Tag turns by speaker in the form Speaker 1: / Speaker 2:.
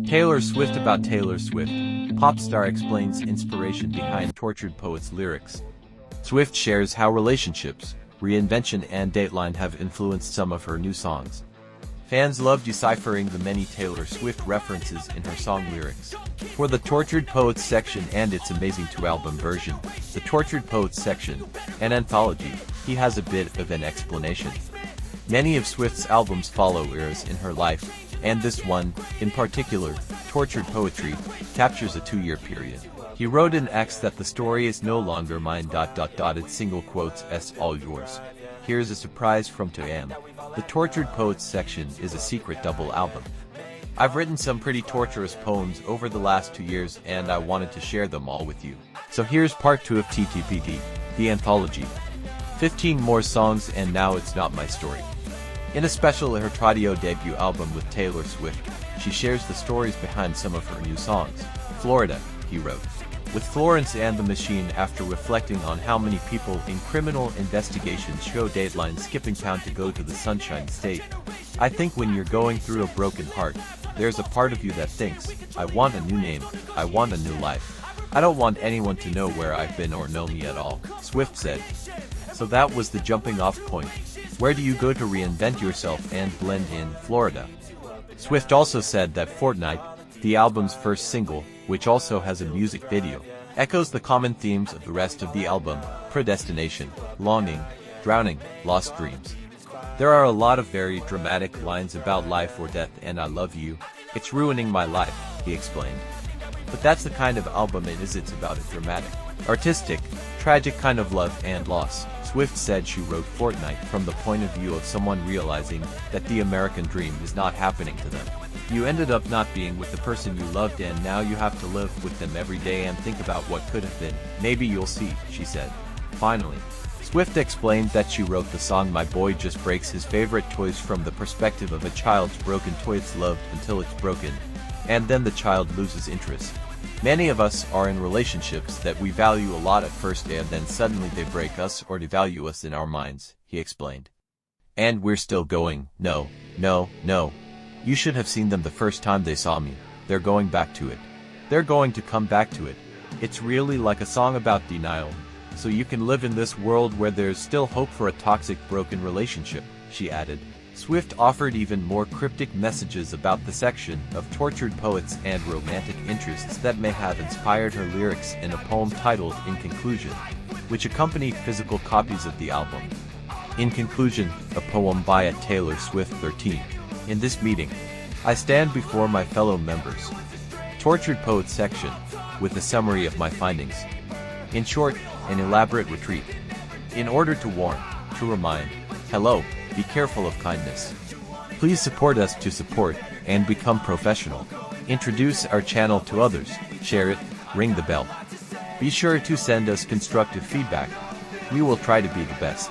Speaker 1: Taylor Swift. About Taylor Swift, pop star explains inspiration behind Tortured Poets lyrics. Swift shares how relationships, reinvention and Dateline have influenced some of her new songs. Fans love deciphering the many Taylor Swift references in her song lyrics. For the Tortured Poets section and its Amazing 2 album version, the Tortured Poets section, an anthology, he has a bit of an explanation. Many of Swift's albums follow eras in her life, and this one, in particular, Tortured Poetry, captures a 2-year period. He wrote in X that the story is no longer mine. It's single quotes s all yours. Here's a surprise from Toyam. The Tortured Poets section is a secret double album. I've written some pretty torturous poems over the last 2 years and I wanted to share them all with you. So here's part 2 of TTPT, the anthology. 15 more songs and now it's not my story. In a special her Tradio debut album with Taylor Swift, she shares the stories behind some of her new songs. Florida, he wrote. With Florence and the Machine after reflecting on how many people in criminal investigations show Dateline skipping town to go to the Sunshine State. I think when you're going through a broken heart, there's a part of you that thinks, I want a new name, I want a new life. I don't want anyone to know where I've been or know me at all, Swift said. So that was the jumping off point. Where do you go to reinvent yourself and blend in Florida? Swift also said that Fortnight, the album's first single, which also has a music video, echoes the common themes of the rest of the album: predestination, longing, drowning, lost dreams. There are a lot of very dramatic lines about life or death and I love you, it's ruining my life, he explained. But that's the kind of album it is. It's about a dramatic, artistic, tragic kind of love and loss. Swift said she wrote Fortnight from the point of view of someone realizing that the American dream is not happening to them. You ended up not being with the person you loved and now you have to live with them every day and think about what could have been. Maybe you'll see, she said. Finally, Swift explained that she wrote the song My Boy Just Breaks his favorite toys from the perspective of a child's broken toy. It's loved until it's broken, and then the child loses interest. Many of us are in relationships that we value a lot at first and then suddenly they break us or devalue us in our minds, he explained. And we're still going, no, no, no. You should have seen them the first time they saw me. They're going back to it. They're going to come back to it. It's really like a song about denial. So you can live in this world where there's still hope for a toxic, broken relationship, she added. Swift offered even more cryptic messages about the section of Tortured Poets and romantic interests that may have inspired her lyrics in a poem titled In Conclusion, which accompanied physical copies of the album. In Conclusion, a poem by a Taylor Swift 13. In this meeting, I stand before my fellow members. Tortured Poets section, with a summary of my findings. In short, an elaborate retreat. In order to warn, to remind, hello, be careful of kindness. Please support us to support and become professional. Introduce our channel to others, share it, ring the bell. Be sure to send us constructive feedback. We will try to be the best.